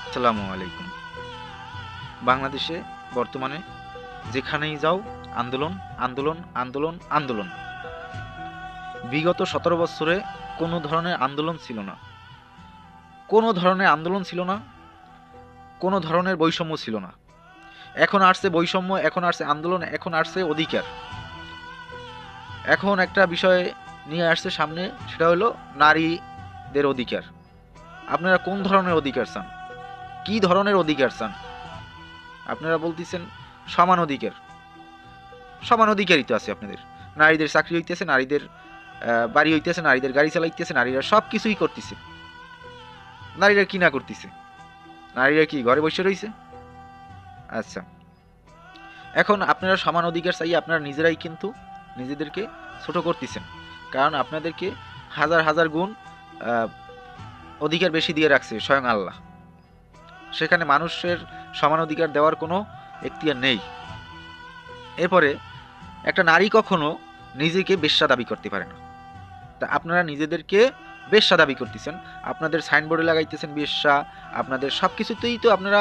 আসসালামু আলাইকুম। বাংলাদেশে বর্তমানে যেখানেই যাও আন্দোলন আন্দোলন আন্দোলন আন্দোলন। বিগত 17 বছরে কোনো ধরনের আন্দোলন ছিল না, কোনো ধরনের আন্দোলন ছিল না, কোনো ধরনের বৈষম্য ছিল না। এখন আসছে বৈষম্য, এখন আসছে আন্দোলন, এখন আসছে অধিকার। এখন একটা বিষয় নিয়ে আসছে সামনে, সেটা হলো নারীদের অধিকার। আপনারা কোন ধরনের অধিকার চান? কি ধরনের অধিকার চান? আপনারা বলতেছেন সমান অধিকার। সমান অধিকারই তো আছে আপনাদের। নারীদের চাকরি হইতেছে, নারীদের বাড়ি হইতেছে, নারীদের গাড়ি চালাইতেছে, নারীরা সব কিছুই করতেছে। নারীরা কি না করতেছে? নারীরা কি ঘরে বসে রয়েছে? আচ্ছা, এখন আপনারা সমান অধিকার চাই, আপনারা নিজেরাই কিন্তু নিজেদেরকে ছোট করতেছেন। কারণ আপনাদেরকে হাজার হাজার গুণ অধিকার বেশি দিয়ে রাখছে স্বয়ং আল্লাহ। সেখানে মানুষের সমান অধিকার দেওয়ার কোনো এখতিয়ার নেই। এরপরে একটা নারী কখনো নিজেকে বেশ্যা দাবি করতে পারে না। তা আপনারা নিজেদেরকে বেশ্যা দাবি করতেছেন, আপনাদের সাইনবোর্ডে লাগাইতেছেন বেশ্যা, আপনাদের সব কিছুতেই তো আপনারা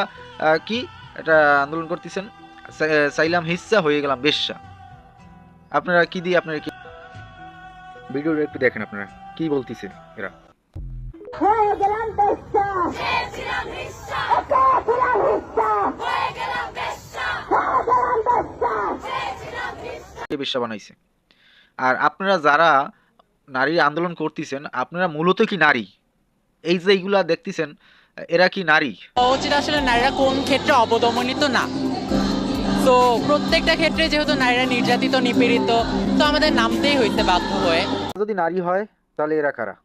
কি একটা আন্দোলন করতেছেন, চাইলাম হিস্সা হয়ে গেলাম বেশ্যা। আপনারা কি দিয়ে আপনারা কি ভিডিওটা একটু দেখেন, আপনারা কি বলতেছেন এরা। হয়ে গেলাম বেশ্যা, চেয়েছিলাম হিস্সা, একা ছিলাম হিস্সা, হয়ে গেলাম বেশ্যা, হয়ে গেলাম বেশ্যা, চেয়েছিলাম হিস্সা। বেশ্যা বানাইছে। আর আপনারা যারা নারীর আন্দোলন করতেছেন, আপনারা মূলত কি নারী? এই যে এইগুলা দেখতেছেন, এরা কি নারী? উচিত আসলে নারীরা কোন ক্ষেত্রে অবদমনিত না। তো প্রত্যেকটা ক্ষেত্রে যেহেতু নারীরা নির্যাতিত নিপীড়িত, তো আমাদের নামতেই হইতে বাধ্য হয়ে। যদি নারী হয় তাহলে এরা কারা?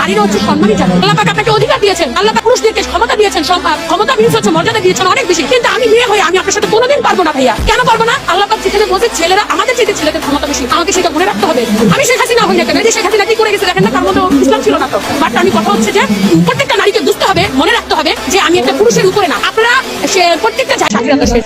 নারীরা হচ্ছে সম্মানই জানে। আল্লাহ পাক আপনাকে অধিকার দিয়েছেন, আল্লাহ পাক পুরুষদেরকে ক্ষমতা দিয়েছেন, ক্ষমতা মিন্স হচ্ছে মর্যাদা দিয়েছেন অনেক বেশি। কিন্তু আমি মেয়ে হয়ে আমি আপনার সাথে কোনোদিন পারবো না ভাইয়া। কেন পারবো না? আল্লাহ পাক যেখানে বলছে ছেলেরা আমাদের চেয়ে ছেলেদের ক্ষমতা বেশি, আমাকে সেটা মনে রাখতে হবে। আমি শেখ হাসিনা হই না কেন, যে শেখ হাসিনা কি করে গেছে দেখেন না, তার মধ্যে ইসলাম ছিল না তো। বাট আমি কথা হচ্ছে যে প্রত্যেকটা নারীকে বুঝতে হবে, মনে রাখতে হবে যে আমি একটা পুরুষের উপরে না। আপনারা প্রত্যেকটা স্বাধীনতা শেষ